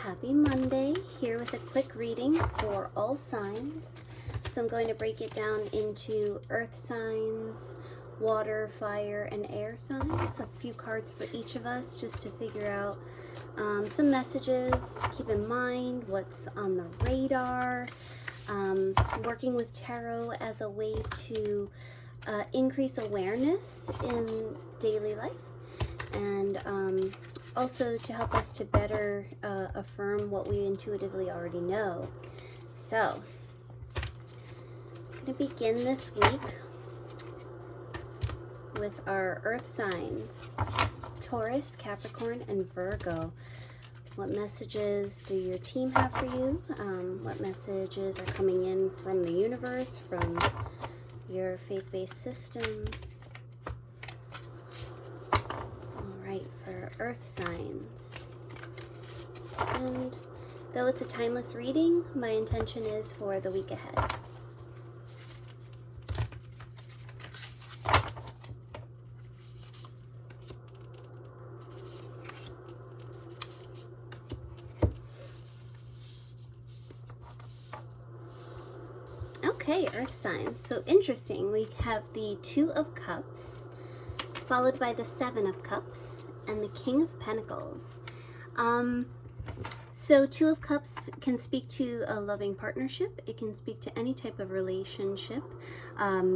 Happy Monday, here with a quick reading for all signs. So I'm going to break it down into earth signs, water, fire, and air signs. A few cards for each of us just to figure out some messages to keep in mind, what's on the radar. Working with tarot as a way to increase awareness in daily life, and also to help us to better affirm what we intuitively already know. So, I'm going to begin this week with our earth signs, Taurus, Capricorn, and Virgo. What messages do your team have for you? What messages are coming in from the universe, from your faith-based system? Alright, for earth signs. And though it's a timeless reading, my intention is for the week ahead. Okay, earth signs. So interesting. We have the Two of Cups, followed by the Seven of Cups, and the King of Pentacles. So Two of Cups can speak to a loving partnership. It can speak to any type of relationship,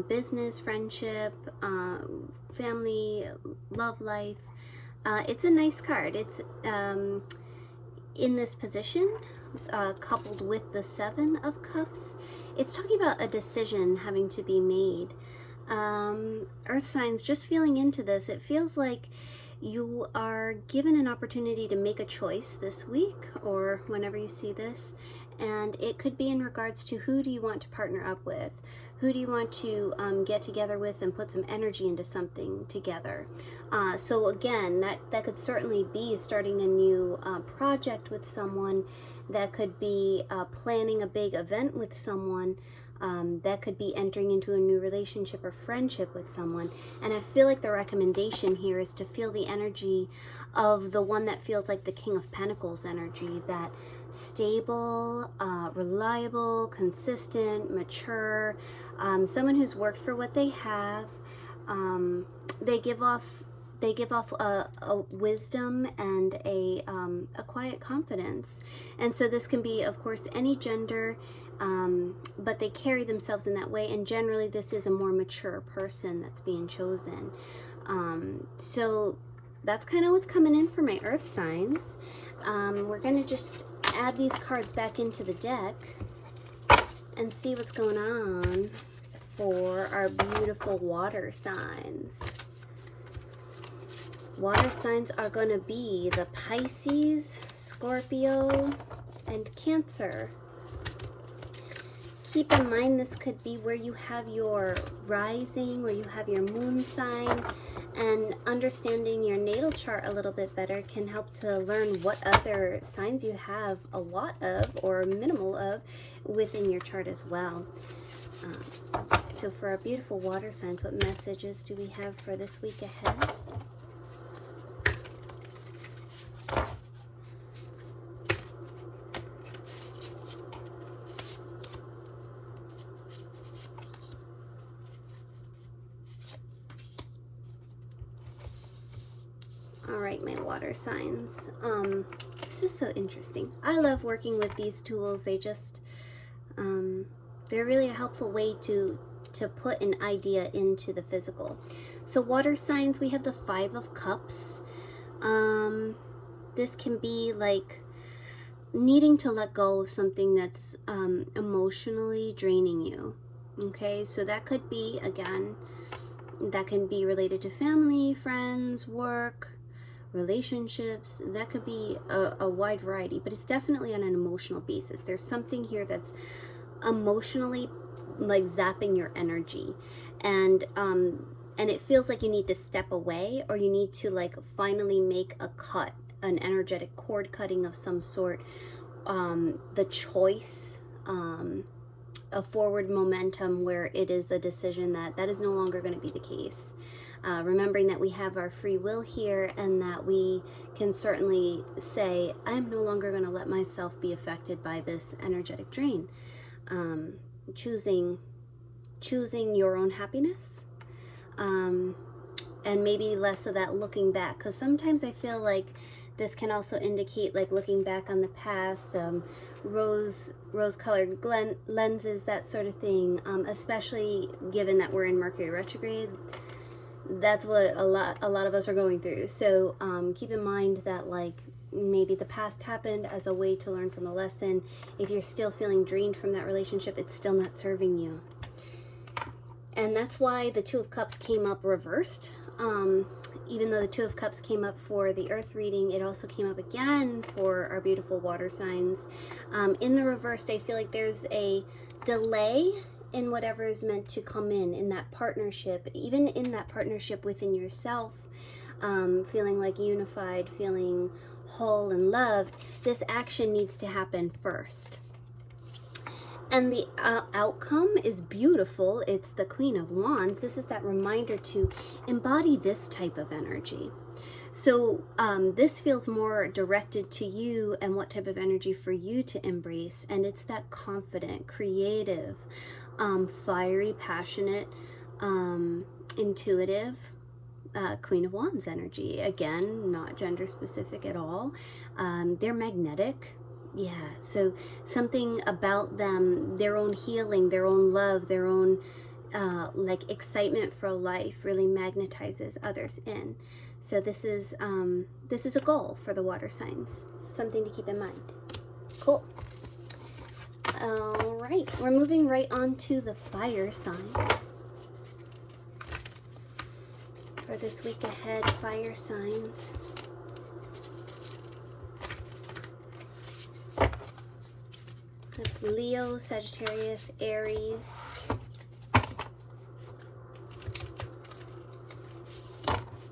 business, friendship, family, love life. It's a nice card. It's in this position, coupled with the Seven of Cups. It's talking about a decision having to be made. Earth signs, just feeling into this, it feels like you are given an opportunity to make a choice this week or whenever you see this, and it could be in regards to who do you want to partner up with, who do you want to get together with and put some energy into something together. So again, that could certainly be starting a new project with someone. That could be planning a big event with someone. That could be entering into a new relationship or friendship with someone. And I feel like the recommendation here is to feel the energy of the one that feels like the King of Pentacles energy, that stable, reliable, consistent, mature, someone who's worked for what they have. They give off a wisdom and a quiet confidence. And so this can be, of course, any gender, but they carry themselves in that way. And generally, this is a more mature person that's being chosen. So that's kind of what's coming in for my earth signs. We're going to just add these cards back into the deck and see what's going on for our beautiful water signs. Water signs are going to be the Pisces, Scorpio, and Cancer. Keep in mind this could be where you have your rising, where you have your moon sign, and understanding your natal chart a little bit better can help to learn what other signs you have a lot of or minimal of within your chart as well. So for our beautiful water signs, what messages do we have for this week ahead? Alright, my water signs. This is so interesting. I love working with these tools. They just, they're really a helpful way to put an idea into the physical. So water signs, we have the Five of Cups. This can be like needing to let go of something that's emotionally draining you. Okay, so that could be, again, that can be related to family, friends, work, relationships. That could be a wide variety, but it's definitely on an emotional basis. There's something here that's emotionally like zapping your energy, and it feels like you need to step away, or you need to like finally make a cut, an energetic cord cutting of some sort. The choice, a forward momentum where it is a decision that is no longer going to be the case. remembering that we have our free will here, and that we can certainly say, I'm no longer going to let myself be affected by this energetic drain. Choosing your own happiness, and maybe less of that looking back, because sometimes I feel like this can also indicate like looking back on the past, rose-colored lenses, that sort of thing, especially given that we're in Mercury retrograde. That's what a lot of us are going through. So keep in mind that like maybe the past happened as a way to learn from a lesson. If you're still feeling drained from that relationship, it's still not serving you. And that's why the Two of Cups came up reversed. Even though the Two of Cups came up for the Earth reading, it also came up again for our beautiful water signs. In the reversed, I feel like there's a delay in whatever is meant to come in that partnership, even in that partnership within yourself, feeling like unified, feeling whole and loved. This action needs to happen first. And the outcome is beautiful. It's the Queen of Wands. This is that reminder to embody this type of energy. So this feels more directed to you and what type of energy for you to embrace. And it's that confident, creative, fiery, passionate, intuitive Queen of Wands energy. Again, not gender specific at all. They're magnetic. Yeah, so something about them, their own healing, their own love, their own like excitement for life really magnetizes others in. So this is a goal for the water signs. Something to keep in mind. Cool. All right, we're moving right on to the fire signs. For this week ahead, fire signs. That's Leo, Sagittarius, Aries.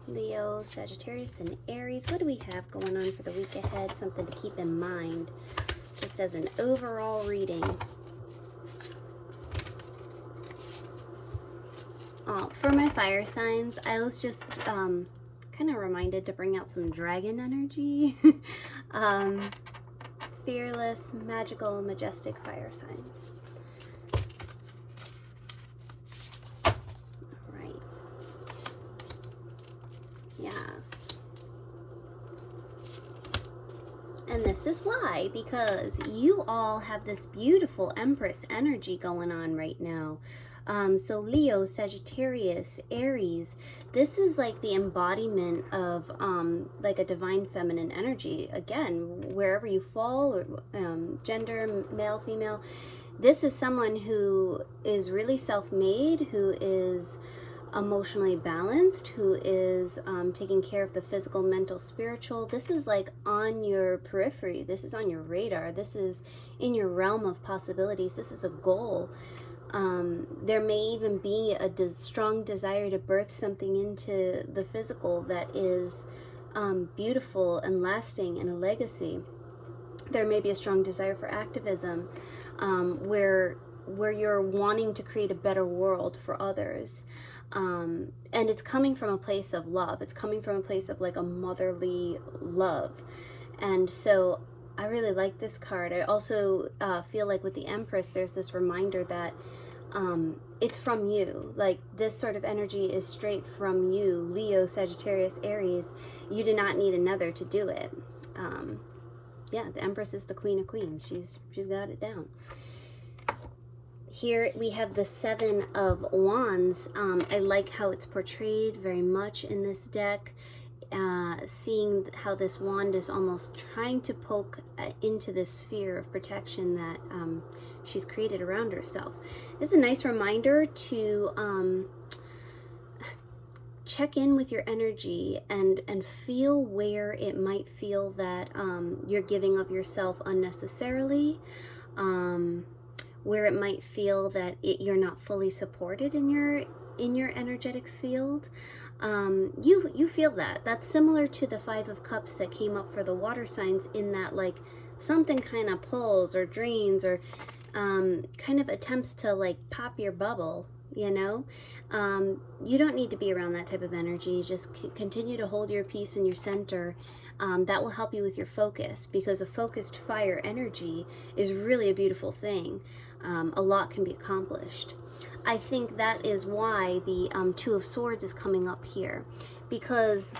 Leo, Sagittarius, and Aries. What do we have going on for the week ahead? Something to keep in mind, just as an overall reading. For my fire signs, I was just kind of reminded to bring out some dragon energy. Fearless, magical, majestic fire signs. All right. Yes. And this is why, because you all have this beautiful Empress energy going on right now. So Leo, Sagittarius, Aries, this is like the embodiment of like a divine feminine energy. Again, wherever you fall, or gender, male, female, this is someone who is really self-made, who is emotionally balanced, who is taking care of the physical, mental, spiritual. This is like on your periphery. This is on your radar. This is in your realm of possibilities. This is a goal. There may even be a strong desire to birth something into the physical that is beautiful and lasting and a legacy. There may be a strong desire for activism, where you're wanting to create a better world for others. And it's coming from a place of love. It's coming from a place of like a motherly love. And so I really like this card. I also feel like with the Empress, there's this reminder that it's from you. Like this sort of energy is straight from you, Leo, Sagittarius, Aries. You do not need another to do it. Yeah, the Empress is the Queen of Queens. She's got it down. Here we have the Seven of Wands. I like how it's portrayed very much in this deck. Seeing how this wand is almost trying to poke into this sphere of protection that she's created around herself. It's a nice reminder to check in with your energy and feel where it might feel that you're giving of yourself unnecessarily, where it might feel that you're not fully supported in your energetic field. You feel that. That's similar to the Five of Cups that came up for the water signs, in that like something kind of pulls or drains or kind of attempts to like pop your bubble, you know? You don't need to be around that type of energy. Just continue to hold your peace in your center. That will help you with your focus, because a focused fire energy is really a beautiful thing. A lot can be accomplished. I think that is why the Two of Swords is coming up here, because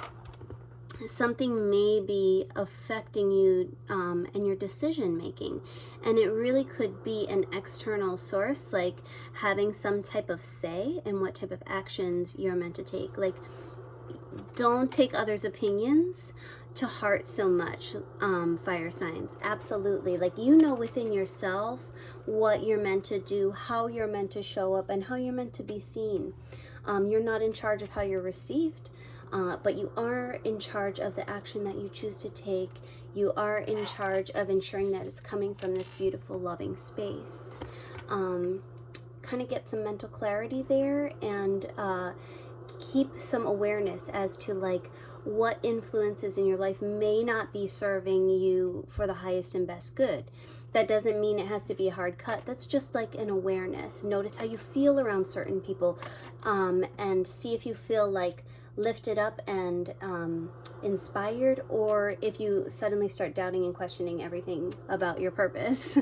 something may be affecting you and your decision making, and it really could be an external source, like having some type of say in what type of actions you're meant to take. Like, don't take others' opinions to heart so much, fire signs. Absolutely. Like, you know within yourself what you're meant to do, how you're meant to show up, and how you're meant to be seen. You're not in charge of how you're received, but you are in charge of the action that you choose to take. You are in charge of ensuring that it's coming from this beautiful, loving space. Kind of get some mental clarity there, and keep some awareness as to like what influences in your life may not be serving you for the highest and best good. That doesn't mean it has to be a hard cut. That's just like an awareness. Notice how you feel around certain people, and see if you feel like lifted up and inspired, or if you suddenly start doubting and questioning everything about your purpose.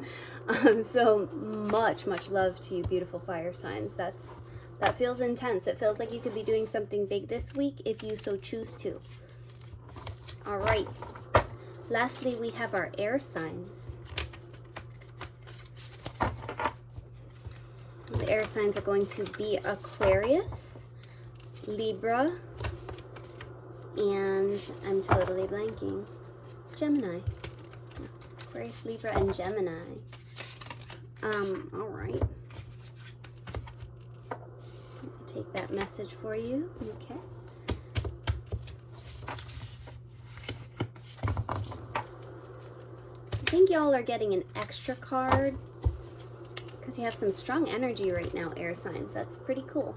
So much love to you, beautiful fire signs. That feels intense. It feels like you could be doing something big this week if you so choose to. All right. Lastly, we have our air signs. The air signs are going to be Aquarius, Libra, and I'm totally blanking, Gemini. Aquarius, Libra, and Gemini. All right. Take that message for you. Okay. I think y'all are getting an extra card because you have some strong energy right now, air signs. That's pretty cool.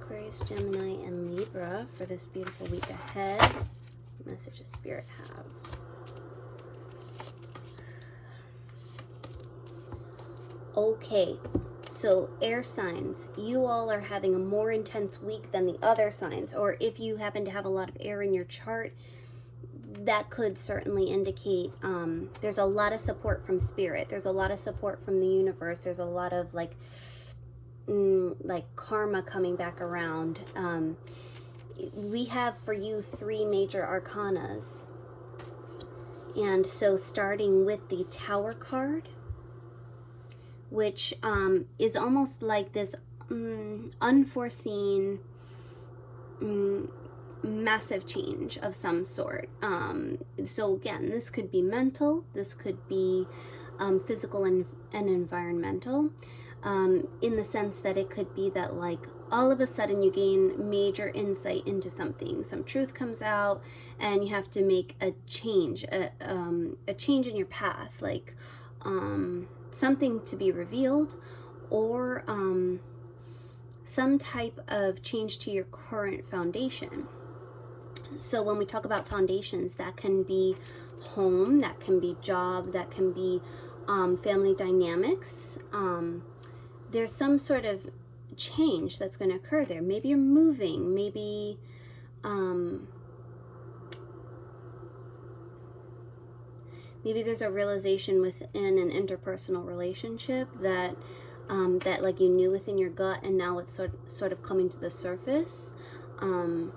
Aquarius, Gemini, and Libra for this beautiful week ahead. What message does Spirit have? Okay, so air signs, you all are having a more intense week than the other signs, or if you happen to have a lot of air in your chart, that could certainly indicate there's a lot of support from Spirit. There's a lot of support from the universe. There's a lot of like karma coming back around. We have for you 3 major arcanas, and so starting with the Tower card, which is almost like this unforeseen massive change of some sort. So again, this could be mental, this could be physical and environmental, in the sense that it could be that like all of a sudden you gain major insight into something, some truth comes out, and you have to make a change, a change in your path, like something to be revealed, or some type of change to your current foundation. So when we talk about foundations, that can be home, that can be job, that can be family dynamics. There's some sort of change that's going to occur there. Maybe you're moving, maybe maybe there's a realization within an interpersonal relationship that that like you knew within your gut, and now it's sort of coming to the surface. I'm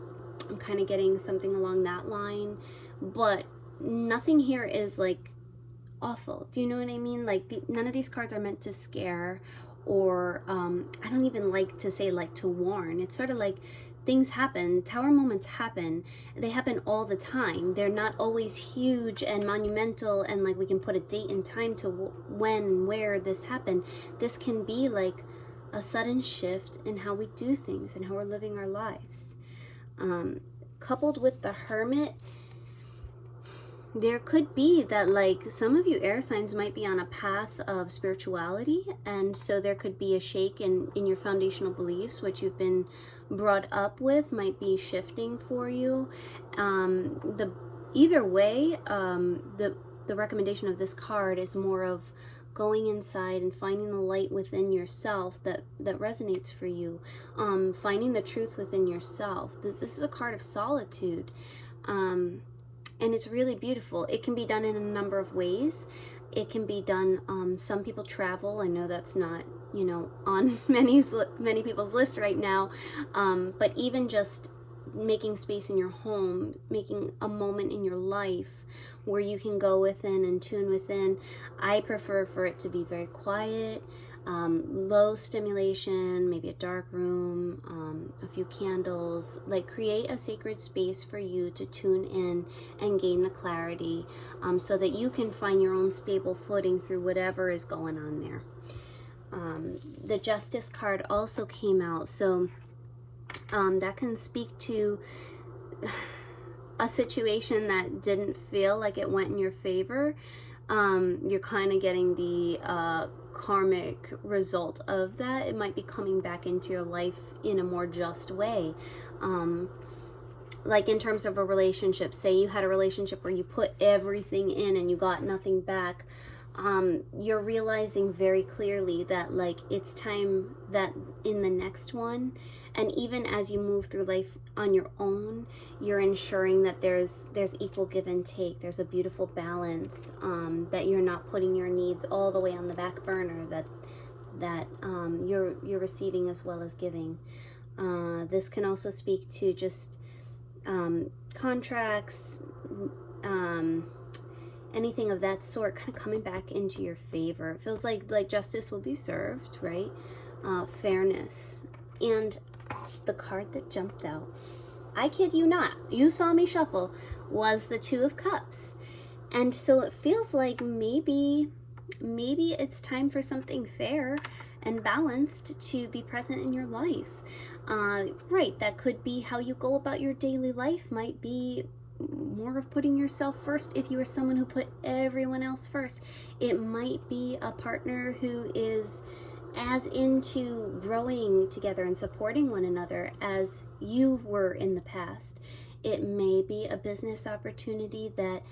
kind of getting something along that line, but nothing here is like awful. Do you know what I mean? Like none of these cards are meant to scare, or I don't even like to say like to warn. It's sort of like things happen, tower moments happen, they happen all the time. They're not always huge and monumental and like we can put a date and time to when and where this happened. This can be like a sudden shift in how we do things and how we're living our lives. Coupled with the Hermit, there could be that like some of you air signs might be on a path of spirituality, and so there could be a shake in your foundational beliefs. What you've been brought up with might be shifting for you. The either way, the recommendation of this card is more of going inside and finding the light within yourself that resonates for you, finding the truth within yourself. This is a card of solitude, and it's really beautiful. It can be done in a number of ways. It can be done, some people travel. I know that's not, you know, on many people's list right now, but even just making space in your home, making a moment in your life where you can go within and tune within. I prefer for it to be very quiet, low stimulation, maybe a dark room, a few candles. Like, create a sacred space for you to tune in and gain the clarity, so that you can find your own stable footing through whatever is going on there. The Justice card also came out, so that can speak to a situation that didn't feel like it went in your favor. You're kind of getting the karmic result of that. It might be coming back into your life in a more just way. Like in terms of a relationship, say you had a relationship where you put everything in and you got nothing back. You're realizing very clearly that, like, it's time that in the next one, and even as you move through life on your own, you're ensuring that there's equal give and take. There's a beautiful balance, that you're not putting your needs all the way on the back burner, that you're receiving as well as giving. This can also speak to just contracts, anything of that sort, kind of coming back into your favor. It feels like justice will be served, right? Fairness. And the card that jumped out, I kid you not, you saw me shuffle, was the Two of Cups. And so it feels like maybe it's time for something fair and balanced to be present in your life. Right, that could be how you go about your daily life, might be more of putting yourself first. If you are someone who put everyone else first, it might be a partner who is as into growing together and supporting one another as you were in the past. It may be a business opportunity that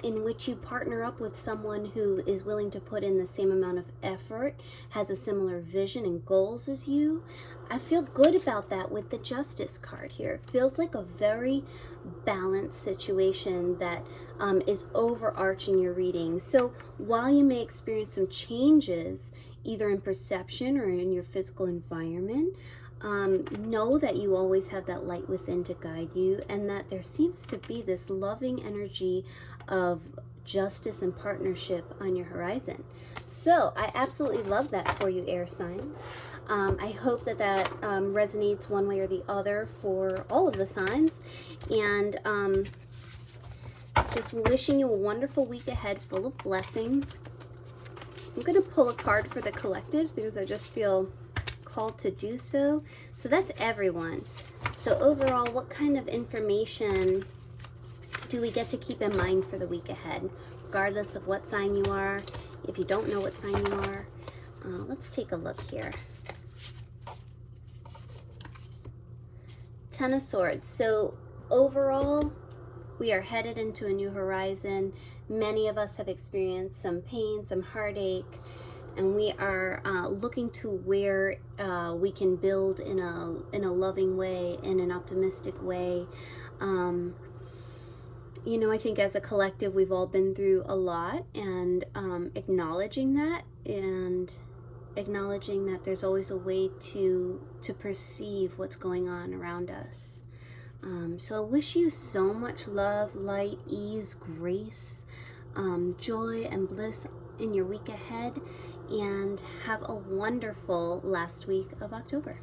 in which you partner up with someone who is willing to put in the same amount of effort, has a similar vision and goals as you. I feel good about that with the Justice card here. It feels like a very balanced situation that is overarching your reading. So while you may experience some changes, either in perception or in your physical environment, know that you always have that light within to guide you, and that there seems to be this loving energy of justice and partnership on your horizon. So I absolutely love that for you, air signs. I hope that resonates one way or the other for all of the signs, and just wishing you a wonderful week ahead full of blessings. I'm going to pull a card for the collective because I just feel called to do so. So that's everyone. So overall, what kind of information do we get to keep in mind for the week ahead, regardless of what sign you are? If you don't know what sign you are, let's take a look here. Ten of Swords. So overall, we are headed into a new horizon. Many of us have experienced some pain, some heartache, and we are looking to where we can build in a loving way, in an optimistic way. You know, I think as a collective, we've all been through a lot, and acknowledging that, and acknowledging that there's always a way to perceive what's going on around us. So I wish you so much love, light, ease, grace, joy, and bliss in your week ahead, and have a wonderful last week of October.